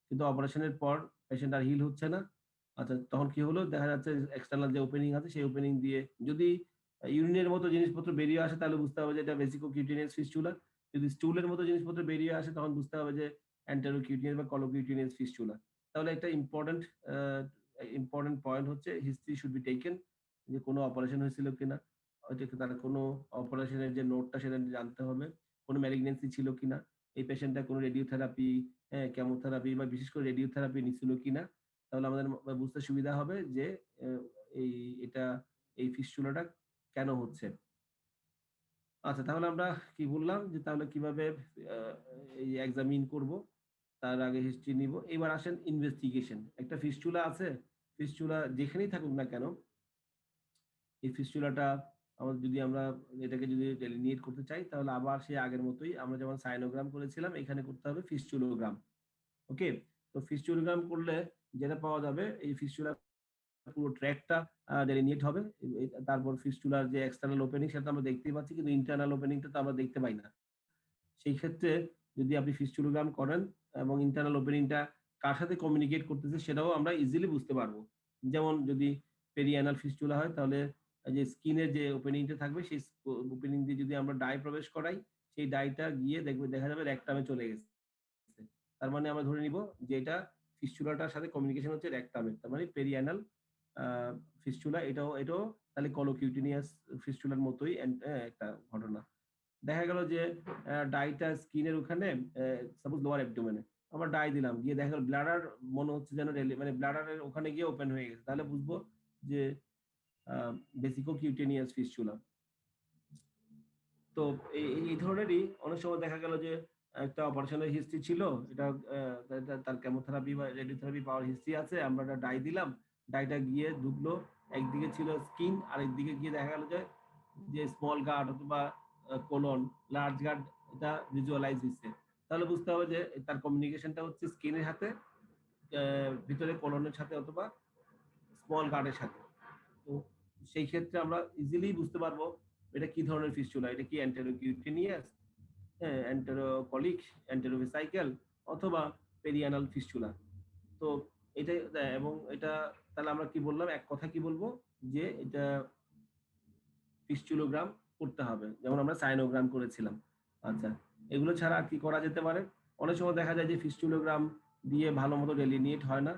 কিন্তু অপারেশনের পর পেশেন্ট আর হিল হচ্ছে না। আচ্ছা, তখন কি হলো? দেখা যাচ্ছে এক্সটার্নাল যে ওপেনিং আছে সেই ওপেনিং দিয়ে যদি ইউরিনের মতো জিনিসপত্র বেরিয়ে আসে তাহলে বুঝতে হবে যে এটা ভেসিকোকিউটিনিয়াস ফিস্চুলা। যদি স্টুলের মতো জিনিসপত্র বেরিয়ে আসে তখন বুঝতে হবে যে অ্যান্টেরোকিউটিনিয়াস বা কলোকিউটিনিয়াস ফিস্চুলা। তাহলে একটা ইম্পর্টেন্ট পয়েন্ট হচ্ছে হিস্ট্রি শুড বি টেকেন, যে কোনো অপারেশন হয়েছিল কিনা, হয়তো তার কোনো অপারেশনের যে নোটটা সেটা জানতে হবে, কোনো ম্যালিগন্যান্সি ছিল কিনা, এই পেশেন্টটা কোনো রেডিওথেরাপি, কেমোথেরাপি বা বিশেষ করে রেডিওথেরাপি নিছিল কিনা, তাহলে আমাদের বুঝতে সুবিধা হবে যে আহ, এই এটা এই ফিস্চুলাটা কেন হচ্ছে। আচ্ছা, তাহলে আমরা কি বললাম যে তাহলে কিভাবে আহ, এই এক্সামিন করব, তার আগে হিস্ট্রি নিব। এবার আসেন ইনভেস্টিগেশন। একটা ফিস্চুলা আছে, ফিস্চুলা যেখানেই থাকুক না কেন, এই ফিস্চুলাটা আমাদের যদি আমরা এটাকে যদি ডেলিনিয়েট করতে চাই তাহলে আবার সেই আগের মতোই আমরা যেমন সাইনোগ্রাম করেছিলাম এখানে করতে হবে ফিস্চুলোগ্রাম। ওকে, তো ফিস্চুলোগ্রাম করলে যেটা পাওয়া যাবে এই ফিস্চুলা পুরো ট্র্যাকটা ডেলিনিয়েট হবে। তারপর ফিস্চুলার যে এক্সটার্নাল ওপেনিং সেটা আমরা দেখতেই পাচ্ছি, কিন্তু ইন্টারনাল ওপেনিংটা তো আমরা দেখতে পাই না। সেই ক্ষেত্রে যদি আপনি ফিস্চুলোগ্রাম করেন এবং ইন্টারনাল ওপেনিংটা কার সাথে কমিউনিকেট করতেছে সেটাও আমরা ইজিলি বুঝতে পারবো। যেমন যদি পেরিয়ানাল ফিস্চুলা হয় তাহলে যে স্কিনের যে ওপেনিংটা থাকবে সেই ওপেনিং দিয়ে যদি আমরা ডাই প্রবেশ করাই, সেই ডাইটা গিয়ে দেখা যাবে রেকটামে চলে গেছে। তার মানে আমরা ধরে নিব যে এটা ফিস্চুলাটার সাথে কমিউনিকেশন হচ্ছে রেকটামে, তার মানে পেরিয়ানাল ফিস্চুলা। এটাও তাহলে কলোকিউটিনিয়াস ফিস্চুলার মতোই একটা ঘটনা। দেখা গেল যে ডাইটা স্কিনের ওখানে, সাপোজ লোয়ার অ্যাবডোমেনে আমরা ডাই দিলাম, গিয়ে দেখা গেল ব্লাডার মনে হচ্ছে যেন মানে ব্লাডারের ওখানে গিয়ে ওপেন হয়ে গেছে, তাহলে বুঝবো যে ভেসিকোকিউটেনিয়াস ফিস্চুলা। তো এই ধরনেরই অনেক সময় দেখা গেল যে একটা অপারেশনের হিস্ট্রি ছিল, এটা তার কেমোথেরাপি বা রেডিওথেরাপি পাওয়ার হিস্ট্রি আছে, আমরা একটা ডাই দিলাম, ডাইটা গিয়ে ঢুকলো, একদিকে ছিল স্কিন আর একদিকে গিয়ে দেখা গেল যে স্মল গার্ড অথবা কোলন, লার্জ গার্ড এটা ভিজুয়ালাইজ হচ্ছে, তাহলে বুঝতে হবে যে তার কমিউনিকেশনটা হচ্ছে স্কিনের সাথে, ভিতরে কোলনের সাথে অথবা স্মল গার্ডের সাথে। তো সেই ক্ষেত্রে আমরা ইজিলি বুঝতে পারবো এটা কি ধরনের ফিস্টুলা, এটা কি এন্টেরোকিউটেনিয়াস, হ্যাঁ, এন্টেরোকলিক, এন্টেরোভেসাইকেল, অথবা পেরিয়ানাল ফিস্টুলা। তো এটা এবং এটা তাহলে আমরা কি বললাম, এক কথা কি বলবো, যে এটা ফিস্টুলোগ্রাম করতে হবে, যেমন আমরা সাইনোগ্রাম করেছিলাম। আচ্ছা, এগুলো ছাড়া আর কি করা যেতে পারে? অনেক সময় দেখা যায় যে ফিস্টুলোগ্রাম দিয়ে ভালো মতো ডেলিনিয়েট হয় না।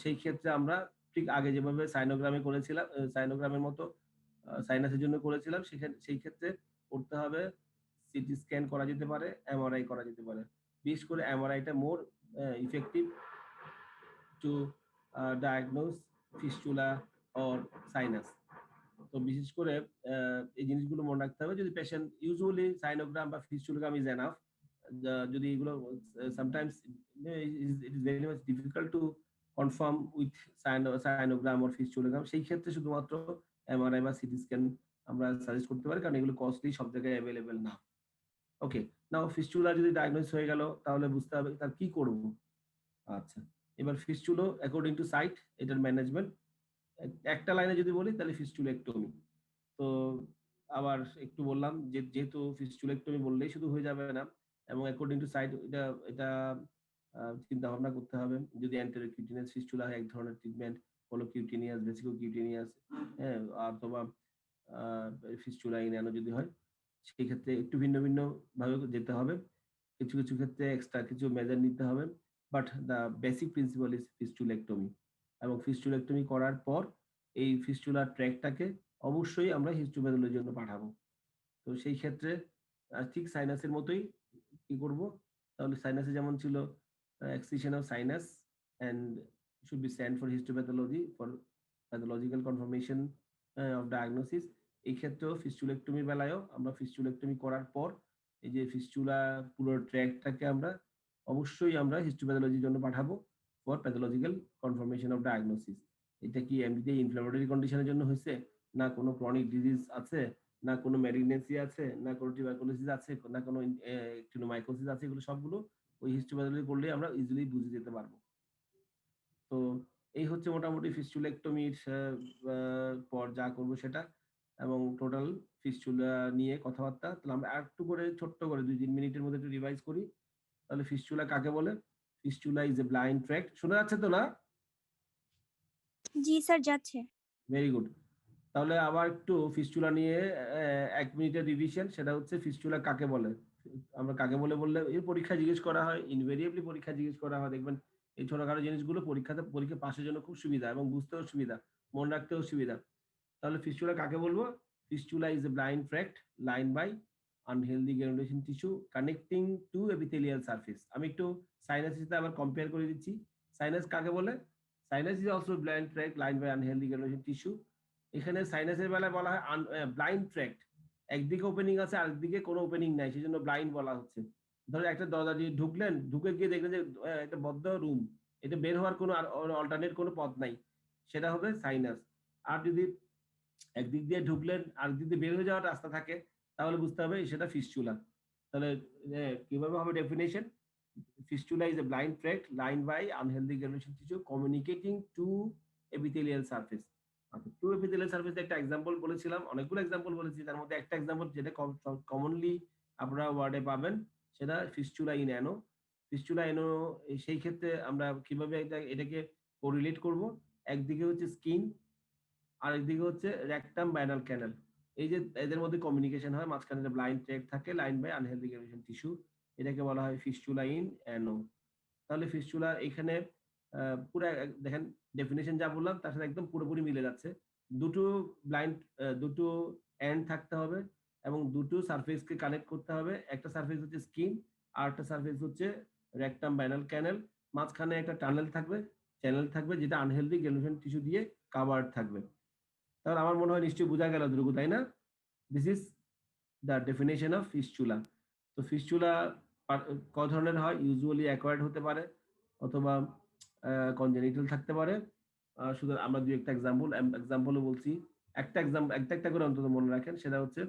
সেই ক্ষেত্রে আমরা ঠিক আগে যেভাবে সাইনোগ্রামে করেছিলাম, সাইনোগ্রামের মতো সাইনাসের জন্য করেছিলাম, সেই ক্ষেত্রে করতে হবে সিটি স্ক্যান করা যেতে পারে, এমআরআই করা যেতে পারে। বিশেষ করে এমআরআইটা more effective to diagnose fistula or sinus. তো বিশেষ করে এই জিনিসগুলো মনে রাখতে হবে। যদি পেশেন্ট ইউজুয়ালি সাইনোগ্রাম বা ফিস্টুলোগ্রাম ইজ এনাফ, যদি এগুলো sometimes it is very much difficult to confirm with sinogram or fistulogram, সেই ক্ষেত্রে শুধুমাত্র এমআরআই বা সিটি স্ক্যান আমরা সাজেস্ট করতে পারি, কারণ এগুলো কস্টলি, সব জায়গায় অ্যাভেলেবেল না। ওকে, নাও ফিস্টুলা যদি ডায়াগনোস হয়ে গেল, তাহলে বুঝতে হবে তার কি করব। আচ্ছা, এবার ফিস্টুলো অ্যাকর্ডিং টু সাইট, এটার ম্যানেজমেন্ট একটা লাইনে যদি বলি তাহলে ফিস্টুলেক্টমি। তো আবার একটু বললাম যে যেহেতু ফিস্টুলেক্টমি বললেই শুধু হয়ে যাবে না, এবং অ্যাকর্ডিং টু সাইট এটা এটা চিন্তা ভাবনা করতে হবে। যদি অ্যান্টেরোকিউটেনিয়াস ফিস্টুলা হয়, এক ধরনের ট্রিটমেন্ট, কোলোকিউটেনিয়াস, ভেসিকোকিউটেনিয়াস, হ্যাঁ, অথবা ফিস্টুলা ইন অ্যানো যদি হয়, সেই ক্ষেত্রে একটু ভিন্ন ভিন্ন ভাবে যেতে হবে। কিছু কিছু ক্ষেত্রে এক্সট্রা কিছু মেজার নিতে হবে, but the basic principle is fistulectomy. এবং ফিস্টুলেক্টমি করার পর এই ফিস্টুলার ট্র্যাকটাকে অবশ্যই আমরা হিস্টোপ্যাথোলজির জন্য পাঠাবো। তো সেই ক্ষেত্রে ঠিক সাইনাসের মতোই কি করব, তাহলে সাইনাসে যেমন ছিল excision of sinus and should be sent for histopathology for pathological confirmation of diagnosis। এই ক্ষেত্রেও ফিস্টুলেক্টমির বেলায়ও আমরা ফিস্টুলেক্টমি করার পর এই যে ফিস্টুলা পুরো ট্র্যাকটাকে আমরা অবশ্যই আমরা হিস্টোপ্যাথোলজির জন্য পাঠাবো for pathological confirmation of diagnosis. এটা কি এমনিতেই ইনফ্লামেটরি কন্ডিশনের জন্য হয়েছে, না কোনো ক্রনিক ডিজিজ আছে, না কোনো ম্যালিগনেন্সি আছে, না কোনো টিউবারকুলোসিস আছে, না কোনো অ্যাক্টিনোমাইকোসিস আছে, এগুলো সবগুলো ওই হিস্টোপ্যাথোলজি করলে আমরা ইজিলি বুঝে যেতে পারবো। তো এই হচ্ছে মোটামুটি ফিস্টুলেক্টমির পর যা করবো সেটা, এবং টোটাল ফিস্টুলা নিয়ে কথাবার্তা। তাহলে আমরা একটু করে ছোট্ট করে 2-3 মিনিটের মধ্যে একটু রিভাইজ করি। তাহলে ফিস্টুলা কাকে বলে? Fistula is a blind tract. শোনা যাচ্ছে তো না? জি স্যার, যাচ্ছে। Very good. তাহলে আবার একটু ফিস্টুলা নিয়ে 1 মিনিটের রিভিশন, সেটা হচ্ছে ফিস্টুলা কাকে বলে। আমরা কাকে বলে বললে এই পরীক্ষা জিজ্ঞেস করা হয়, ইনভেরিয়েবলি পরীক্ষা জিজ্ঞেস করা হয়। দেখবেন এই ছোটখাটো জিনিসগুলো পরীক্ষা পাসের জন্য খুব সুবিধা, এবং বুঝতেও সুবিধা, মনে রাখতেও সুবিধা। তাহলে ফিস্টুলা কাকে বলবো? Fistula is a blind tract line by unhealthy granulation tissue connecting to epithelial surface. আমি একটু সাইনাসের সাথে আবার কম্পেয়ার করে দিচ্ছি। সাইনাস কাকে বলে? Sinus is also blind tract line by unhealthy granulation tissue. এখানে সাইনাসের বেলায় বলা হয় ব্লাইন্ড ট্র্যাক্ট, একদিকে ওপেনিং আছে আরেকদিকে কোনো ওপেনিং নাই, সেই জন্য ব্লাইন্ড বলা হচ্ছে। ধরো একটা দরজা দিয়ে ঢুকলেন, ঢুকে গিয়ে দেখলেন যে একটা বদ্ধ রুম, এটা বের হওয়ার কোনো অল্টারনেট কোনো পথ নাই, সেটা হবে সাইনাস। আর যদি একদিক দিয়ে ঢুকলেন আরেকদিক দিয়ে বের হয়ে যাওয়ার রাস্তা থাকে, তাহলে বুঝতে হবে সেটা ফিস্টুলা। তাহলে কিভাবে হবে definition? Fistula is a blind tract lined by unhealthy granulation tissue communicating to epithelial surface. To epithelial surface একটা এক্সাম্পল বলেছিলাম, অনেকগুলো এক্সাম্পল বলেছি, তার মধ্যে একটা এক্সাম্পল যেটা কমনলি আপনারা ওয়ার্ডে পাবেন, সেটা ফিস্টুলা ইন অ্যানো। ফিস্টুলা ইন অ্যানো, সেই ক্ষেত্রে আমরা কিভাবে এটাকে কোরিলেট করব? একদিকে হচ্ছে স্কিন, আরেকদিকে হচ্ছে রেকটাম বাইনাল ক্যানাল। এই যে এদের মধ্যে কমিউনিকেশন হয়, মাঝখানে ব্লাইন্ড ট্র্যাক্ট থাকে line by unhealthy granulation tissue, এটাকে বলা হয় ফিস্টুলা ইন অ্যানো। তাহলে ফিস্টুলা এখানে পুরো দেখেন ডেফিনেশন যা বললাম তার সাথে একদম পুরোপুরি মিলে যাচ্ছে। দুটো এন্ড থাকতে হবে, এবং দুটো সারফেসকে কানেক্ট করতে হবে। একটা সারফেস হচ্ছে স্কিন, আর একটা সারফেস হচ্ছে রেকটাম বাইনাল ক্যানাল। মাঝখানে একটা চ্যানেল থাকবে যেটা আনহেলদি গ্রানুলেশন টিস্যু দিয়ে কাভার্ড থাকবে। তাহলে আমার মনে হয় নিশ্চয়ই বোঝা গেল দ্রুগ, তাই না? This is the definition of fistula. তো ফিস্টুলা ক ধরনের হয়? ইউজুয়ালি অ্যাকোয়ার্ড হতে পারে, অথবা কনজেনিটাল থাকতে পারে। শুধু আমরা দুই একটা এক্সাম্পলও বলছি, একটা করে অন্তত মনে রাখেন। সেটা হচ্ছে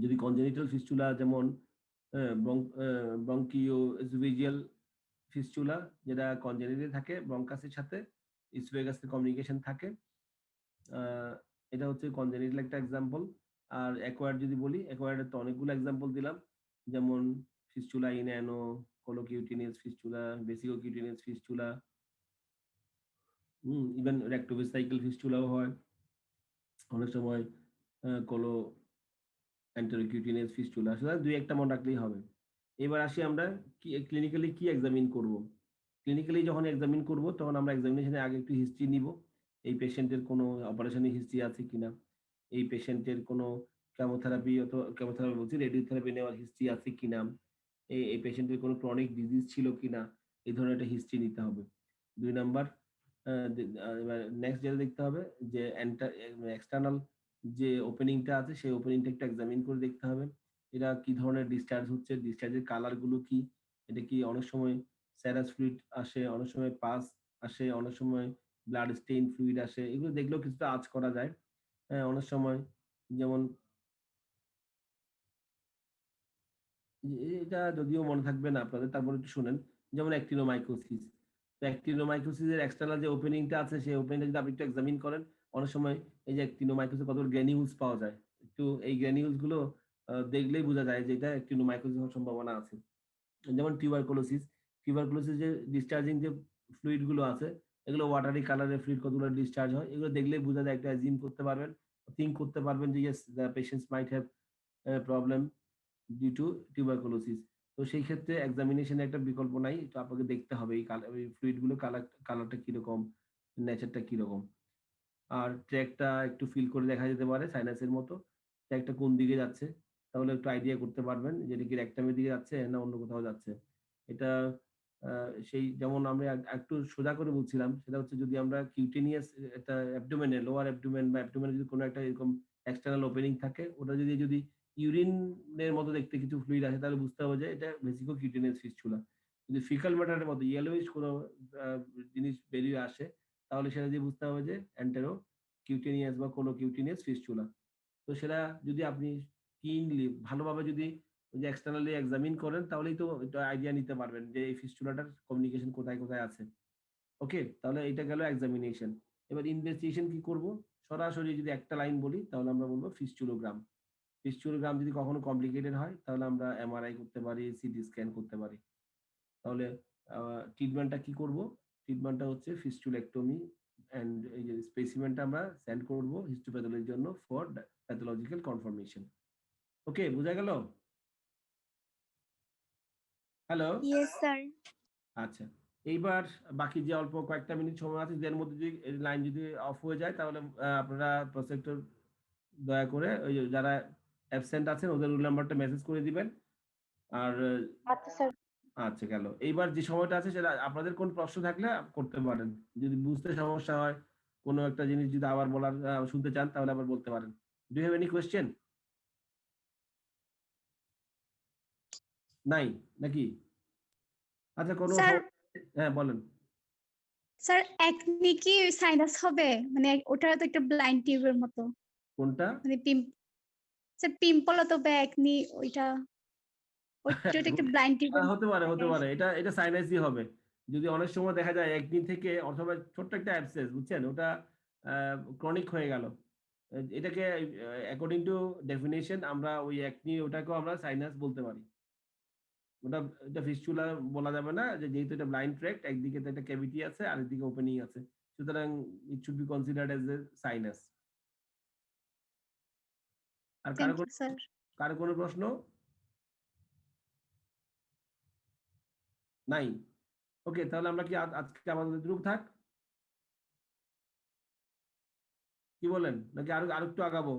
যদি কনজেনিটাল ফিস্টুলা, যেমন ব্রঙ্কিওএসোফেজিয়াল ফিস্টুলা, যেটা কনজেনিটাল থাকে, ব্রঙ্কাসের সাথে ইসোফেগাসের কমিউনিকেশন থাকে, এটা হচ্ছে কনজেনিটাল একটা এক্সাম্পল। আর অ্যাকোয়ার্ড যদি বলি, অ্যাকোয়ার্ডের তো অনেকগুলো এক্সাম্পল দিলাম, যেমন ফিস্চুলা ইনঅ্যানো, কোলোকিউটিনিয়াস ফিস্চুলা, বেসিকোকিউটিনিয়াস ফিস্চুলা, ইভেন রেক্টোভেসাইকেল ফিস্চুলাও হয় অনেক সময়, কোলো অ্যান্টেরোকিউটিনিয়াস ফিস্চুলা। সুতরাং দুই একটা মনে রাখলেই হবে। এবার আসি আমরা ক্লিনিক্যালি কি এক্সামিন করব। ক্লিনিক্যালি যখন এক্সামিন করব তখন আমরা এক্সামিনেশনের আগে একটু হিস্ট্রি নিব। এই পেশেন্টের কোনো অপারেশনের হিস্ট্রি আছে কিনা, এই পেশেন্টের কোনো কেমোথেরাপি বলছি, রেডিওথেরাপি নেওয়ার হিস্ট্রি আছে কিনা, এই পেশেন্টের কোনো ক্রনিক ডিজিজ ছিল কিনা, এই ধরনের একটা হিস্ট্রি নিতে হবে। 2 নাম্বার, নেক্সট যেটা দেখতে হবে যে এক্সটার্নাল যে ওপেনিংটা আছে সেই ওপেনিংটা একটু এক্সামিন করে দেখতে হবে। এরা কি ধরনের ডিসচার্জ হচ্ছে, ডিসচার্জের কালার গুলো কি, এটা কি অনেক সময় স্যারাস ফ্লুইড আসে, অনেক সময় পাস আসে, অনেক সময় ব্লাড স্টেইন ফ্লুইড আসে, এগুলো দেখলেও কিছুটা আঁচ করা যায়। অনেক সময় যেমন এটা যদিও মনে থাকবে না আপনাদের, তারপরে একটু শুনেন, যেমন অ্যাক্টিনোমাইকোসিস। তো অ্যাক্টিনোমাইকোসিসের এক্সটার্নাল যে ওপেনিংটা আছে সেই ওপেনিংটা যদি আপনি একটু এক্সামিন করেন, অনেক সময় এই যে অ্যাক্টিনোমাইকোসিস কতগুলো গ্র্যানিউলস পাওয়া যায়, একটু এই গ্র্যানিউলস গুলো দেখলেই বোঝা যায় যে এটা অ্যাক্টিনোমাইকোসিস হওয়ার সম্ভাবনা আছে। যেমন টিউবারকুলোসিস যে ডিসচার্জিং যে ফ্লুইড গুলো আছে, এগুলো ওয়াটারি কালারের ফ্লুইড কতগুলো ডিসচার্জ হয়, এগুলো দেখলেই বোঝা যায়, একটা অ্যাজিউম করতে পারবেন, থিঙ্ক করতে পারবেন যে yes the patients might have problem due to tuberculosis. তো সেই ক্ষেত্রে এক্সামিনেশনে একটা বিকল্প নাই, তো আপনাকে দেখতে হবে এই ফ্লুইড গুলো কালারটা কিরকম, নেচারটা কিরকম। আর ট্র্যাকটা একটু ফিল করে দেখা যেতে পারে সাইনাসের মতো, ট্র্যাকটা কোন দিকে যাচ্ছে, তাহলে একটু আইডিয়া করতে পারবেন যে এটা কি রেকটামের দিকে যাচ্ছে না অন্য কোথাও যাচ্ছে। এটা সেই যেমন আমরা একটু সোজা করে বলছিলাম, সেটা হচ্ছে যদি আমরা কিউটেনিয়াস একটা অ্যাবডোমেনে, লোয়ার অ্যাবডোমেন বা অ্যাবডোমেনে যদি কোনো একটা এরকম এক্সটার্নাল ওপেনিং থাকে, ওটা যদি ইউরিনের মতো দেখতে কিছু ফ্লুইড আসে, তাহলে বুঝতে হবে যে এটা ভেসিকোকিউটেনিয়াস ফিস্চুলা। যদি ফিকাল ম্যাটারের মতো ইয়েলোইশ কোনো জিনিস বেরিয়ে আসে, তাহলে সেটা দিয়ে বুঝতে হবে যে এন্টেরো কিউটেনিয়াস বা কোলোকিউটেনিয়াস ফিস্চুলা। তো সেটা যদি আপনি কিনলি ভালোভাবে যদি ওই যে এক্সটার্নালি এক্সামিন করেন, তাহলেই তো একটা আইডিয়া নিতে পারবেন যে এই ফিস্চুলাটার কমিউনিকেশন কোথায় কোথায় আছে। ওকে, তাহলে এটা গেল এক্সামিনেশন। এবার ইনভেস্টিগেশন কি করব, সরাসরি যদি একটা লাইন বলি তাহলে আমরা বলবো ফিস্চুলোগ্রাম। ফিস্চুলোগ্রাম যদি কখনো কমপ্লিকেটেড হয় তাহলে আমরা এমআরআই করতে পারি, সিটি স্ক্যান করতে পারি। তাহলে ট্রিটমেন্টটা কি করব, ট্রিটমেন্টটা হচ্ছে ফিস্চুলেক্টমি, এন্ড এই যে স্পেসিমেনটা আমরা সেন্ড করব হিস্টোপ্যাথোলজির জন্য ফর প্যাথোলজিক্যাল কনফার্মেশন। ওকে, বোঝা গেল? Hello, yes sir. আচ্ছা। এইবার বাকি যে অল্প কয়েকটা মিনিট সময় আছে, এর মধ্যে যদি লাইন যদি অফ হয়ে যায় তাহলে আপনারা প্রসেক্টর দয়া করে ওই যে যারা অ্যাবসেন্ট আছেন ওদের রোল নাম্বারটা মেসেজ করে দিবেন। আর আচ্ছা স্যার। আচ্ছা, গেল। এইবার যে সময়টা আছে সেটা আপনাদের কোন প্রশ্ন থাকলে করতে পারেন, যদি বুঝতে সমস্যা হয়, কোনো একটা জিনিস যদি আবার বলার শুনতে চান তাহলে আবার বলতে পারেন। Do you have any question? নাই নাকি? আচ্ছা, কোনো স্যার হ্যাঁ বলেন। স্যার একনি কি সাইনাস হবে, মানে ওটা তো একটা ব্লাইন্ড টিউবের মতো, কোনটা? মানে স্যার পিম্পল অথবা একনি ওইটা একটা ব্লাইন্ড টিউবের হতে পারে, এটা সাইনাসই হবে। যদি অনেক সময় দেখা যায় একদিন থেকে অথবা ছোট্ট একটা অ্যাবসেস, বুঝছেন, ওটা ক্রনিক হয়ে গেল, এটাকে অ্যাকর্ডিং টু ডেফিনেশন আমরা ওই একনি ওটাকেও আমরা সাইনাস বলতে পারি। এটা ফিস্চুলা বলা যাবে না, যেহেতু এটা ব্লাইন্ড ট্র্যাক্ট, একদিকে তো একটা ক্যাভিটি আছে আর একদিকে ওপেনিং আছে, সুতরাং it should be considered as a sinus. আর থ্যাংক ইউ স্যার। কারো কোনো প্রশ্ন নাই? ওকে, তাহলে আমরা কি আজকে আমাদের এতটুকু থাক, কি বলেন, নাকি আরো একটু আগাবো?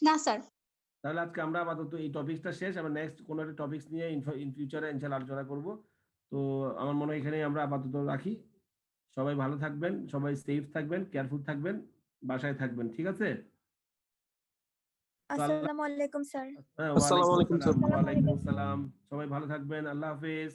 না স্যার। তাহলে আজকে আমরা আপাতত এই টপিকটা শেষ, আমরা নেক্সট কোনো একটা টপিকস নিয়ে ইন ফিউচারে ইনশাআল্লাহ আলোচনা করব। তো আমার মনে হয় এখানেই আমরা আপাতত রাখি। সবাই ভালো থাকবেন, সবাই সেফ থাকবেন, কেয়ারফুল থাকবেন, বাসায় থাকবেন, ঠিক আছে? আসসালামু আলাইকুম স্যার। হ্যাঁ, আসসালামু আলাইকুম স্যার। ওয়ালাইকুম আসসালাম। সবাই ভালো থাকবেন, আল্লাহ হাফেজ।